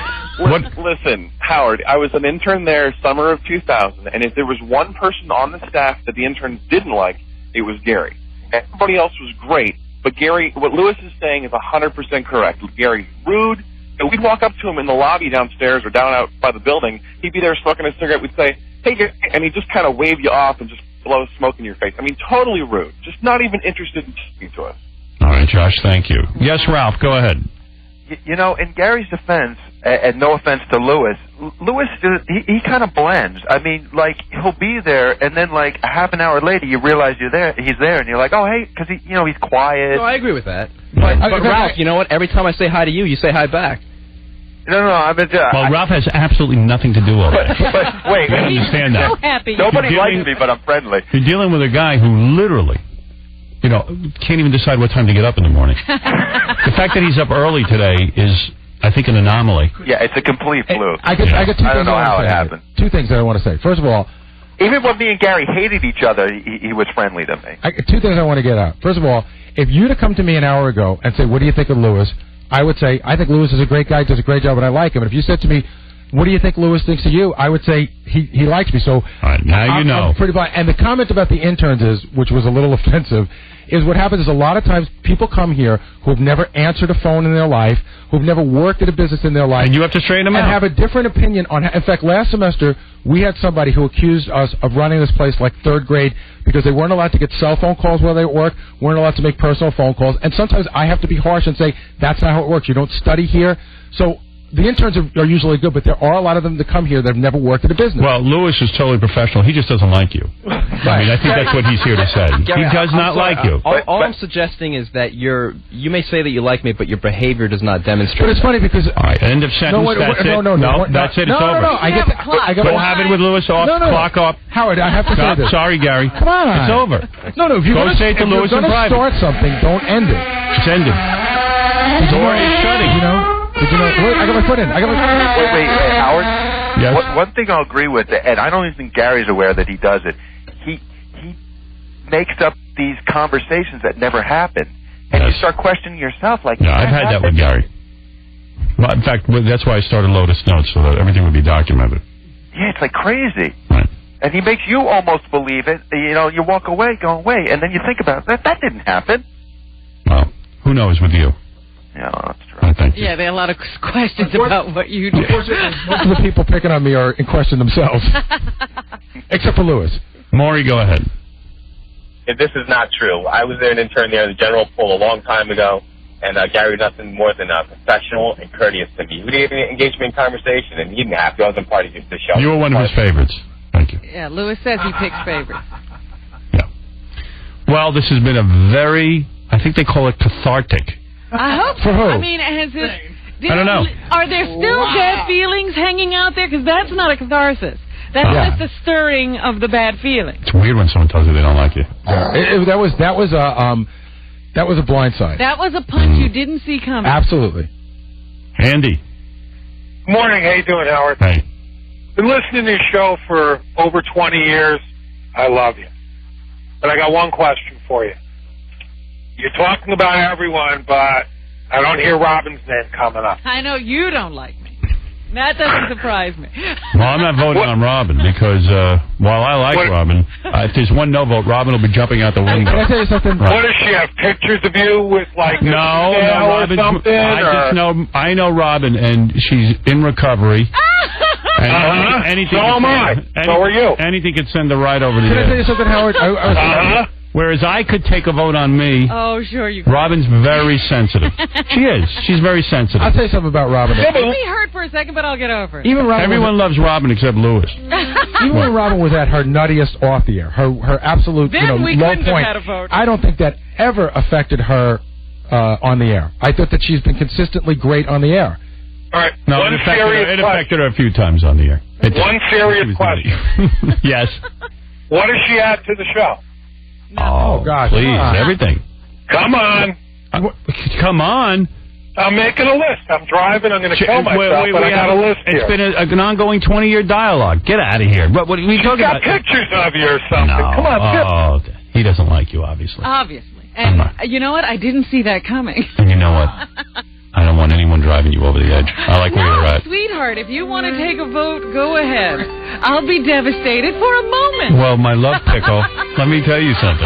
Listen, Howard, I was an intern there summer of 2000, and if there was one person on the staff that the interns didn't like, it was Gary. Everybody else was great, but Gary, what Lewis is saying is 100% correct. Gary's rude. And we'd walk up to him in the lobby downstairs or down out by the building. He'd be there smoking a cigarette. We'd say, hey, Gary, and he'd just kind of wave you off and just blow smoke in your face. I mean, totally rude. Just not even interested in speaking to us. All right, Josh, thank you. Yes, Ralph, go ahead. In Gary's defense, and no offense to Lewis he kind of blends. I mean, he'll be there, and then a half an hour later, you realize he's there, and you're like, oh, hey, because he's quiet. No, I agree with that. But Ralph, you know what? Every time I say hi to you, you say hi back. No, I mean, well, Ralph has absolutely nothing to do with it. But wait, I understand that. So happy. Nobody likes me, but I'm friendly. You're dealing with a guy who literally, can't even decide what time to get up in the morning. The fact that he's up early today is, I think, an anomaly. Yeah, it's a complete fluke. I got 2 things I don't know how it happened. 2 things that I want to say. First of all, even when me and Gary hated each other, he was friendly to me. 2 things I want to get out. First of all, if you'd have come to me an hour ago and say, what do you think of Lewis? I would say, I think Lewis is a great guy, does a great job, and I like him. And if you said to me, what do you think Lewis thinks of you? I would say he likes me. So all right, now you know. I'm pretty blind. And the comment about the interns which was a little offensive, is what happens is a lot of times people come here who have never answered a phone in their life, who have never worked at a business in their life. And you have to straighten them out. And have a different opinion on... In fact, last semester, we had somebody who accused us of running this place like third grade because they weren't allowed to get cell phone calls while they were at work, weren't allowed to make personal phone calls. And sometimes I have to be harsh and say, that's not how it works. You don't study here. So... The interns are usually good, but there are a lot of them that come here that have never worked at a business. Well, Lewis is totally professional. He just doesn't like you. I mean, I think that's what he's here to say. Gary, he does not like you. All I'm suggesting is that you may say that you like me, but your behavior does not demonstrate. But it's funny because... All right, end of sentence. That's it. No, that's it. It's over. No. Go have it with Lewis off. Clock off. Howard, I have to say this. Sorry, Gary. Come on. It's over. No, if you're going to start something, don't end it. It's ended. The door is shutting. You know? Wait, I got my foot in. Wait, Howard? Yes? One thing I'll agree with, and I don't even think Gary's aware that he does it, he makes up these conversations that never happen. And you start questioning yourself like... Yeah, I've had that with Gary. Well, in fact, that's why I started Lotus Notes, so that everything would be documented. Yeah, it's like crazy. Right. And he makes you almost believe it. You know, you walk away going, wait, and then you think about it. That didn't happen. Well, who knows with you? Yeah, that's true. Thank you. Yeah, there are a lot of questions about what you do. Most of the people picking on me are in question themselves. Except for Lewis. Maury, go ahead. This is not true. I was an intern there in the general pool a long time ago, and Gary was nothing more than professional and courteous to me. He didn't engage me in conversation, and he didn't have to. I wasn't part of the show. You were one of his favorites. Thank you. Yeah, Lewis says he picks favorites. Yeah. Well, this has been a very, I think they call it cathartic. I hope For who? I mean, has it... I don't know. Are there still bad feelings hanging out there? Because that's not a catharsis. That's just the stirring of the bad feelings. It's weird when someone tells you they don't like you. That was a blindside. That was a punch you didn't see coming. Absolutely. Andy. Morning. How you doing, Howard? Hey. Been listening to your show for over 20 years. I love you. But I got one question for you. You're talking about everyone, but I don't hear Robin's name coming up. I know you don't like me. That doesn't surprise me. Well, I'm not voting on Robin because while I like Robin, if there's one no vote, Robin will be jumping out the window. Can I tell you something? What does she have? Pictures of you with like no, Robin. I know Robin, and she's in recovery. And anything. So am I. So are you. Anything could send her right over the edge. Can I tell you something, Howard? Whereas I could take a vote on me. Oh, sure you can. Robin's very sensitive. She is. She's very sensitive. I'll tell you something about Robin. It made me hurt for a second, but I'll get over it. Everyone loves Robin except Lewis. Even when Robin was at her nuttiest off the air, her absolute low point, have had a vote. I don't think that ever affected her on the air. I thought that she's been consistently great on the air. All right. No, it affected her a few times on the air. One serious question. Yes. What does she add to the show? No. Oh, gosh. Please, everything. Come on. Come on. I'm making a list. I'm driving. I'm going to kill myself, but I got a list here. It's been an ongoing 20-year dialogue. Get out of here. What are you talking about? She's got pictures of you or something. No. Come on, he doesn't like you, obviously. Obviously. And you know what? I didn't see that coming. And you know what? I don't want anyone driving you over the edge. I like where you're at. Sweetheart, if you want to take a vote, go ahead. I'll be devastated for a moment. Well, my love pickle, let me tell you something.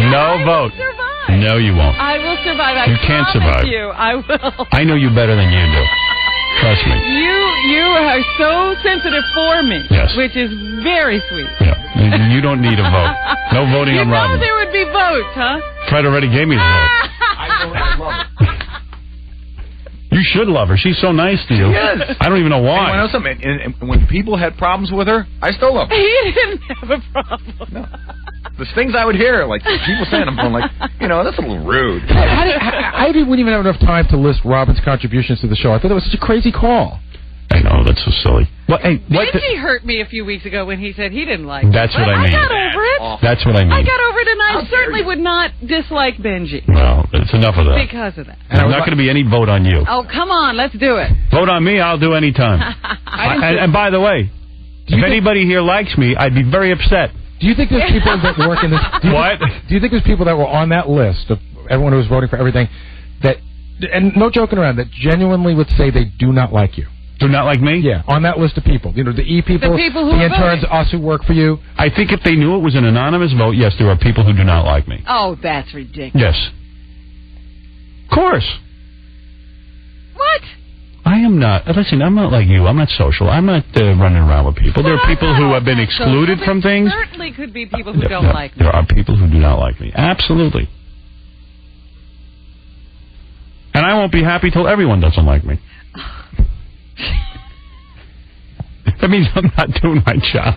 No vote. Survive. No, you won't. I will survive. You can't survive. You. I will. I know you better than you do. Trust me. You are so sensitive for me. Yes. Which is very sweet. Yeah. You don't need a vote. No voting on Robin. You know there would be votes, huh? Fred already gave me the vote. I love it. You should love her. She's so nice to you. She is. I don't even know why. And, and when people had problems with her, I still love her. He didn't have a problem. No. The things I would hear, like people saying, I'm going like, that's a little rude. I wouldn't even have enough time to list Robin's contributions to the show. I thought that was such a crazy call. I know, that's so silly. Benji hurt me a few weeks ago when he said he didn't like it. That's what I mean. I got over it. That's what I mean. I got over it, and I certainly would not dislike Benji. Well, it's enough of that. Because of that. And I'm not going to be any vote on you. Oh, come on, let's do it. Vote on me, I'll do any time. And by the way, if anybody here likes me, I'd be very upset. Do you think there's people that work in this... Do you think there's people that were on that list of everyone who was voting for everything that, and no joking around, that genuinely would say they do not like you? Do not like me? Yeah, on that list of people. You know, the E people, The people who are interns, voting. us who work for you. I think if they knew it was an anonymous vote, yes, there are people who do not like me. Oh, that's ridiculous. Yes. Of course. What? I am not. Listen, I'm not like you. I'm not social. I'm not running around with people. There are people who have been excluded from things. There certainly could be people who don't like me. There are people who do not like me. Absolutely. And I won't be happy till everyone doesn't like me. That means I'm not doing my job.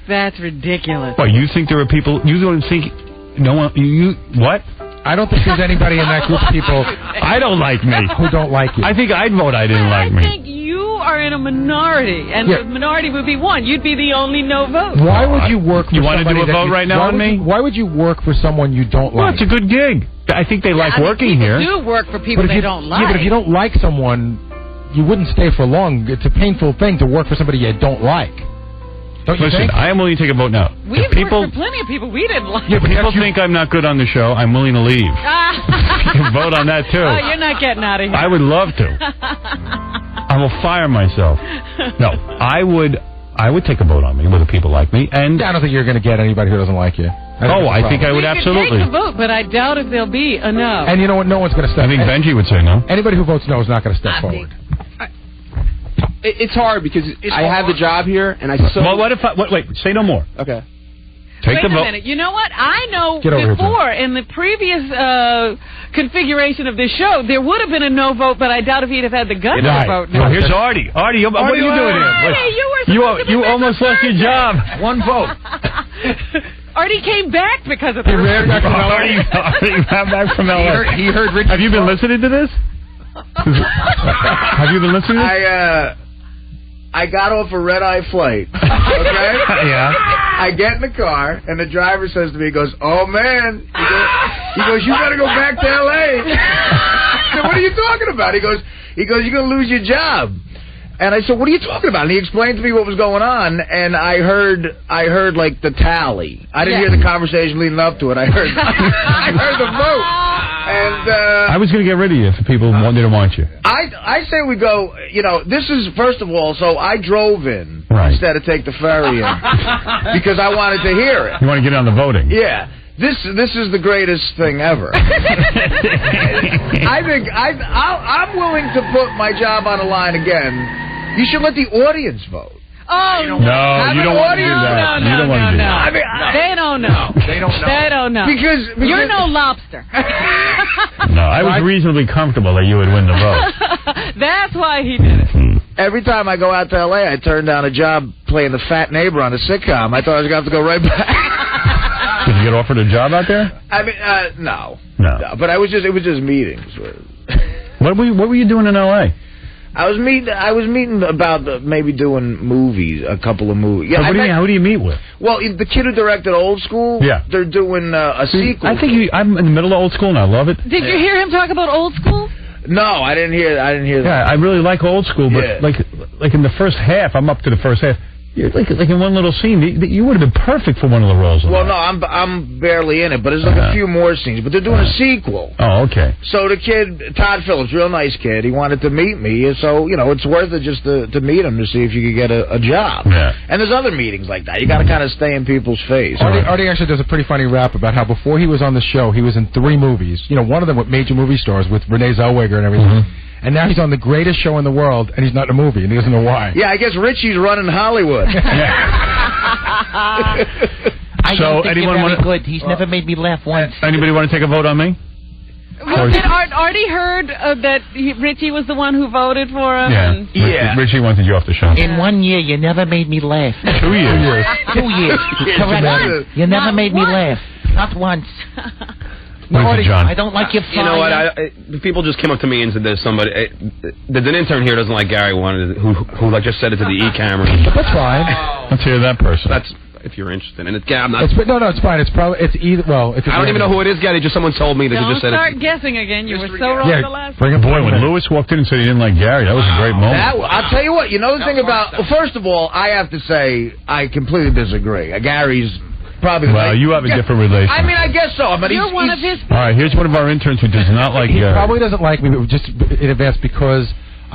That's ridiculous. What, you think there are people... You don't think... No one... You what? I don't think there's anybody in that group of people I don't like me. who don't like you. I think I'd vote I didn't like I me. think you are in a minority, and the minority would be one. You'd be the only no vote. Why would you work for You want to somebody do a that vote right now why on would me? you- Why would you work for someone you don't Well, like? it's a good gig. I think they like working here. People do work for people But if they you- don't like. Yeah, but if you don't like someone, you wouldn't stay for long. It's a painful thing to work for somebody you don't like. Don't you Listen, think? I am willing to take a vote now. We've If people, worked for plenty of people we didn't like. if people think I'm not good on the show, I'm willing to leave. You can vote on that too. Oh, you're not getting out of here. I would love to. I will fire myself. No, I would take a vote on me, whether people like me. And I don't think you're going to get anybody who doesn't like you. I think I would absolutely. Take the vote, but I doubt if there'll be a no. And you know what? No one's going to step. I think Benji would say no. Anybody who votes no is not going to step forward. It's hard because I have the job here, and I so... Well, what if I... Wait, say no more. Okay. Take Wait the a vote. minute. You know what? I know Get over here, before, in the previous configuration of this show, there would have been a no vote, but I doubt if he'd have had the guts to vote no. Well, here's Artie. Artie, what are you doing here? Artie, you were You almost lost your job. One vote. Artie came back because of the... Artie ran back from L.A. He heard Richie. Have you been listening to this? Have you been listening to this? I got off a red-eye flight, okay? Yeah. I get in the car, and the driver says to me, he goes, "Oh, man." He goes, "You better go back to L.A." I said, "What are you talking about?" He goes, "You're going to lose your job." And I said, "What are you talking about?" And he explained to me what was going on, and I heard like the tally. I didn't hear the conversation leading up to it. I heard the vote. And I was going to get rid of you if people didn't want you. I say we go, this is, first of all, so I drove in instead of take the ferry in because I wanted to hear it. You want to get on the voting? Yeah. This is the greatest thing ever. I think I'm willing to put my job on the line again. You should let the audience vote. Oh, no, you don't want to do that. No, you don't want to do that. They don't know. They don't know. They don't know. Because you're no lobster. No, I was reasonably comfortable that you would win the vote. That's why he did it. Every time I go out to L.A., I turn down a job playing the fat neighbor on a sitcom. I thought I was going to have to go right back. Did you get offered a job out there? I mean, no. No. But it was just meetings. What were you doing in L.A.? I was meeting about maybe doing movies, a couple of movies. Yeah, Who do you meet with? Well, the kid who directed Old School. Yeah. They're doing a sequel. I think I'm in the middle of Old School and I love it. Did you hear him talk about Old School? No, I didn't hear that. Yeah, I really like Old School, but like in the first half, I'm up to the first half. Like in one little scene, you would have been perfect for one of the roles. Well, no, I'm barely in it, but there's like a few more scenes. But they're doing a sequel. Oh, okay. So the kid, Todd Phillips, real nice kid, he wanted to meet me, and so it's worth it just to meet him to see if you could get a job. Yeah. And there's other meetings like that. You got to kind of stay in people's face. Artie actually does a pretty funny rap about how before he was on the show, he was in 3 movies. One of them with major movie stars with Renee Zellweger and everything. Mm-hmm. And now he's on the greatest show in the world, and he's not in a movie, and he doesn't know why. Yeah, I guess Richie's running Hollywood. I don't think you're very good. He's never made me laugh once. Anybody want to take a vote on me? Well, did Artie heard that Richie was the one who voted for him? Yeah. Richie wanted you off the show. In 1 year, you never made me laugh. 2 years. 2 years. Correct. You never made me laugh. Not once. John. I don't like your fire. You know what? People just came up to me and said there's somebody. There's an intern here who doesn't like Gary who like just said it to the e-camera. That's fine. Let's hear that person. That's if you're interested in it. I'm not. It's fine. It's either. Well, if I don't even know who it is, Gary. Just someone told me that he just said it. Don't start guessing again. You were so wrong the last time. Boy, when Lewis walked in and said he didn't like Gary, that was a great moment. I'll tell you what. You know the thing about. Well, first of all, I have to say I completely disagree. Gary's. Probably you have a different relation. I mean, I guess so. But you're one of his. All right, here's one of our interns who does not like He Gary. probably doesn't like me, but just in advance because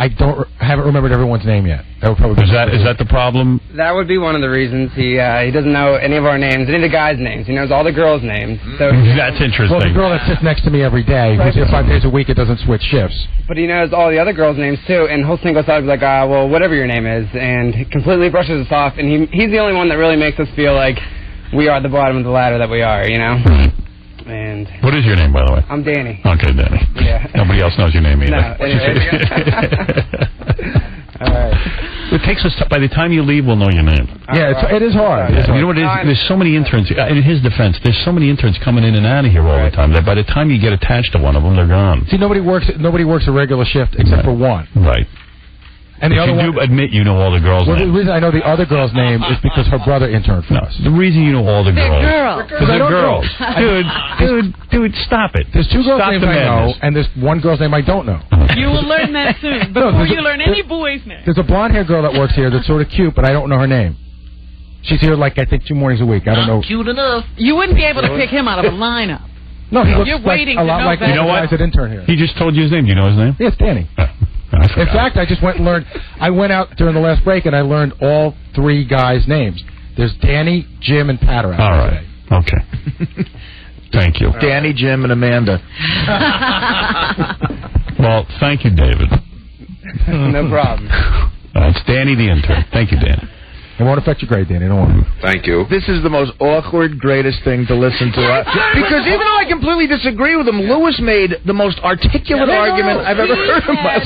haven't remembered everyone's name yet. That would probably is that the problem? That would be one of the reasons. He doesn't know any of our names, any of the guys' names. He knows all the girls' names. So that's interesting. Well, the girl that sits next to me every day, who's here 5 days a week, it doesn't switch shifts. But he knows all the other girls' names too, and he'll single out and be like, well, whatever your name is, and he completely brushes us off. And he's the only one that really makes us feel like we are at the bottom of the ladder that we are, you know. And what is your name, by the way? I'm Danny. Okay, Danny. Yeah. Nobody else knows your name either. No, all right. It takes us. By the time you leave, we'll know your name. Yeah, it is hard. Yeah. You know what it is? There's so many interns. In his defense, there's so many interns coming in and out of here all the time that by the time you get attached to one of them, they're gone. See, nobody works a regular shift except for one. Right. And the other you do admit you know all the girls' names. The reason I know the other girl's name is because her brother interned for us. The reason you know all the girls. They're girls. Dude, stop it. There's two girls' Stop names the I know, madness. and there's one girl's name I don't know. You will learn that soon, before you learn any boy's name. There's a blonde-haired girl that works here that's sort of cute, but I don't know her name. She's here, I think 2 mornings a week. I don't know. Cute enough. You wouldn't be able to pick him out of a lineup. No, he looks You're waiting a lot to know like better. the guys that intern here. He just told you his name. Do you know his name? Yeah, it's Danny. In fact, I just went and learned. I went out during the last break and I learned all 3 guys' names. There's Danny, Jim, and Pat around. All right. Okay. Thank you. Danny, Jim, and Amanda. Well, thank you, David. No problem. It's Danny the intern. Thank you, Danny. It won't affect your grade, Danny. Don't worry. Thank you. This is the most awkward, greatest thing to listen to. Because even though I completely disagree with him, Lewis made the most articulate argument I've ever heard in my life.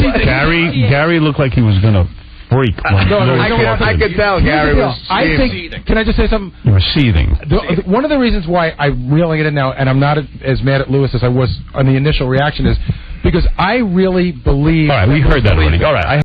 Gary looked like he was going to freak. I could tell Gary was seething. Can I just say something? You were seething. One of the reasons why I'm reeling it in now, and I'm not as mad at Lewis as I was on the initial reaction, is because I really believe... All right, we heard that already. All right, I